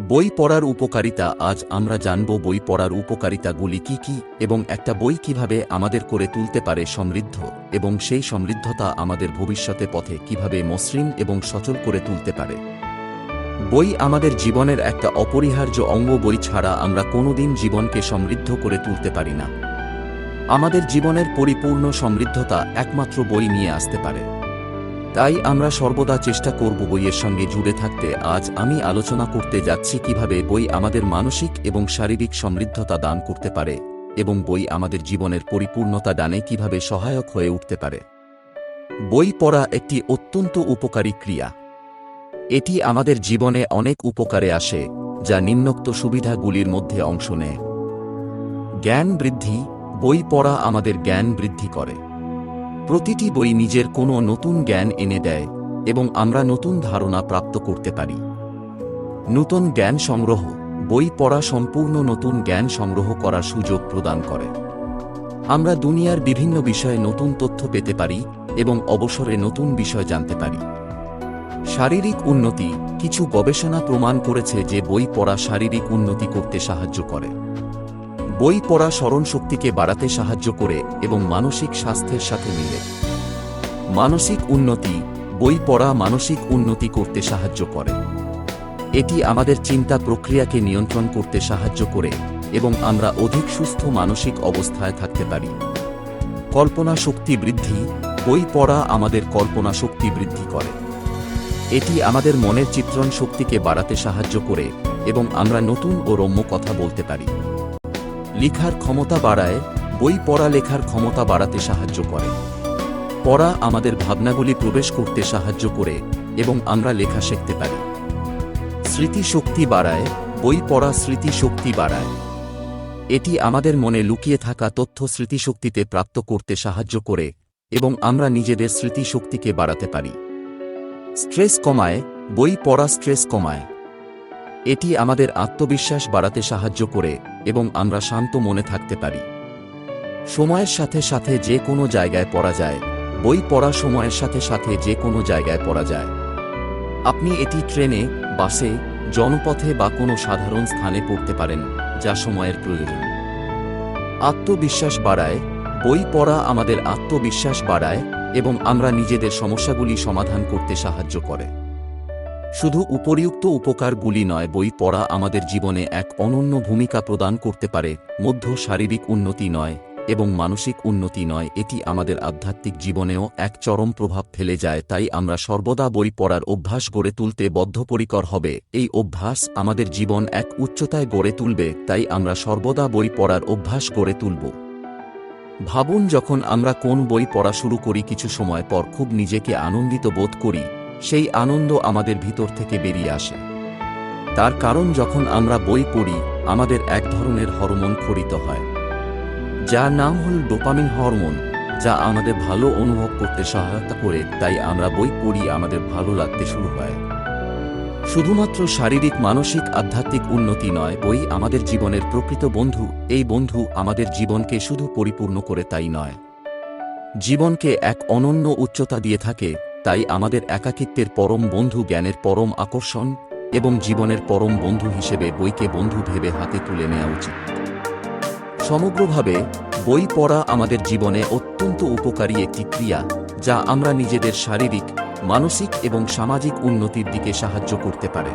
বই পড়ার উপকারিতা। আজ আমরা জানব বই পড়ার উপকারিতাগুলি কি কি এবং একটা বই কিভাবে আমাদের করে তুলতে পারে সমৃদ্ধ, এবং সেই সমৃদ্ধতা আমাদের ভবিষ্যতে পথে কিভাবে মসৃণ এবং সচল করে তুলতে পারে। বই আমাদের জীবনের একটা অপরিহার্য অঙ্গ। বই ছাড়া আমরা কোনোদিন জীবনকে সমৃদ্ধ করে তুলতে পারি না। আমাদের জীবনের পরিপূর্ণ সমৃদ্ধতা একমাত্র বই নিয়ে আসতে পারে। তাই আমরা সর্বদা চেষ্টা করব বইয়ের সঙ্গে জুড়ে থাকতে। আজ আমি আলোচনা করতে যাচ্ছি কিভাবে বই আমাদের মানসিক এবং শারীরিক সমৃদ্ধতা দান করতে পারে, এবং বই আমাদের জীবনের পরিপূর্ণতা দানে কিভাবে সহায়ক হয়ে উঠতে পারে। বই পড়া একটি অত্যন্ত উপকারী ক্রিয়া। এটি আমাদের জীবনে অনেক উপকারে আসে, যা নিম্নোক্ত সুবিধাগুলির মধ্যে অংশ নেয়। জ্ঞান বৃদ্ধি। বই পড়া আমাদের জ্ঞান বৃদ্ধি করে। প্রতিটি বই নিজের কোনো নতুন জ্ঞান এনে দেয়, এবং আমরা নতুন ধারণা প্রাপ্ত করতে পারি। নতুন জ্ঞান সংগ্রহ। বই পড়া সম্পূর্ণ নতুন জ্ঞান সংগ্রহ করার সুযোগ প্রদান করে। আমরা দুনিয়ার বিভিন্ন বিষয়ে নতুন তথ্য পেতে পারি এবং অবসরে নতুন বিষয় জানতে পারি। শারীরিক উন্নতি। কিছু গবেষণা প্রমাণ করেছে যে বই পড়া শারীরিক উন্নতি করতে সাহায্য করে। বই পড়া স্মরণশক্তিকে বাড়াতে সাহায্য করে এবং মানসিক স্বাস্থ্যের সাথে মিলে। মানসিক উন্নতি। বই পড়া মানসিক উন্নতি করতে সাহায্য করে। এটি আমাদের চিন্তা প্রক্রিয়াকে নিয়ন্ত্রণ করতে সাহায্য করে এবং আমরা অধিক সুস্থ মানসিক অবস্থায় থাকতে পারি। কল্পনা শক্তি বৃদ্ধি। বই পড়া আমাদের কল্পনা শক্তি বৃদ্ধি করে। এটি আমাদের মনের চিত্রণ শক্তিকে বাড়াতে সাহায্য করে এবং আমরা নতুন ও রম্য কথা বলতে পারি। লেখার ক্ষমতা বাড়ায়। বই পড়া লেখার ক্ষমতা বাড়াতে সাহায্য করে। পড়া আমাদের ভাবনাগুলি প্রবেশ করতে সাহায্য করে এবং আমরা লেখা শিখতে পারি। স্মৃতিশক্তি বাড়ায়। বই পড়া স্মৃতিশক্তি বাড়ায়। এটি আমাদের মনে লুকিয়ে থাকা তথ্য স্মৃতিশক্তিতে প্রাপ্ত করতে সাহায্য করে এবং আমরা নিজেদের স্মৃতিশক্তিকে বাড়াতে পারি। স্ট্রেস কমায়। বই পড়া স্ট্রেস কমায়। এটি আমাদের আত্মবিশ্বাস বাড়াতে সাহায্য করে এবং আমরা শান্ত মনে থাকতে পারি। সময়ের সাথে সাথে যে কোনো জায়গায় পড়া যায়। বই পড়া সময়ের সাথে সাথে যে কোনো জায়গায় পড়া যায়। আপনি এটি ট্রেনে, বাসে, জনপথে বা কোনো সাধারণ স্থানে পড়তে পারেন, যা সময়ের প্রয়োজন। আত্মবিশ্বাস বাড়ায়। বই পড়া আমাদের আত্মবিশ্বাস বাড়ায় এবং আমরা নিজেদের সমস্যাগুলি সমাধান করতে সাহায্য করে। শুধু উপরিউক্ত উপকারগুলি নয়, বই পড়া আমাদের জীবনে এক অনন্য ভূমিকা প্রদান করতে পারে। শারীরিক উন্নতি নয় এবং মানসিক উন্নতি নয়, এটি আমাদের আধ্যাত্মিক জীবনেও এক চরম প্রভাব ফেলে যায়। তাই আমরা সর্বদা বই পড়ার অভ্যাস গড়ে তুলতে বদ্ধপরিকর হবে। এই অভ্যাস আমাদের জীবন এক উচ্চতায় গড়ে তুলবে। তাই আমরা সর্বদা বই পড়ার অভ্যাস গড়ে তুলব। ভাবুন, যখন আমরা কোন বই পড়া শুরু করি, কিছু সময় পর খুব নিজেকে আনন্দিত বোধ করি। সেই আনন্দ আমাদের ভিতর থেকে বেরিয়ে আসে। তার কারণ, যখন আমরা বই পড়ি আমাদের এক ধরনের হরমোন খরিত হয়, যার নাম হল ডোপামিন হরমোন, যা আমাদের ভালো অনুভব করতে সহায়তা করে। তাই আমরা বই পড়ি, আমাদের ভালো লাগতে শুরু হয়। শুধুমাত্র শারীরিক, মানসিক, আধ্যাত্মিক উন্নতি নয়, বই আমাদের জীবনের প্রকৃত বন্ধু। এই বন্ধু আমাদের জীবনকে শুধু পরিপূর্ণ করে তাই নয়, জীবনকে এক অনন্য উচ্চতা দিয়ে থাকে। তাই আমাদের একাকিত্বের পরম বন্ধু, জ্ঞানের পরম আকর্ষণ এবং জীবনের পরম বন্ধু হিসেবে বইকে বন্ধু ভেবে হাতে তুলে নেওয়া উচিত। সমগ্রভাবে বই পড়া আমাদের জীবনে অত্যন্ত উপকারী একটি ক্রিয়া, যা আমরা নিজেদের শারীরিক, মানসিক এবং সামাজিক উন্নতির দিকে সাহায্য করতে পারে।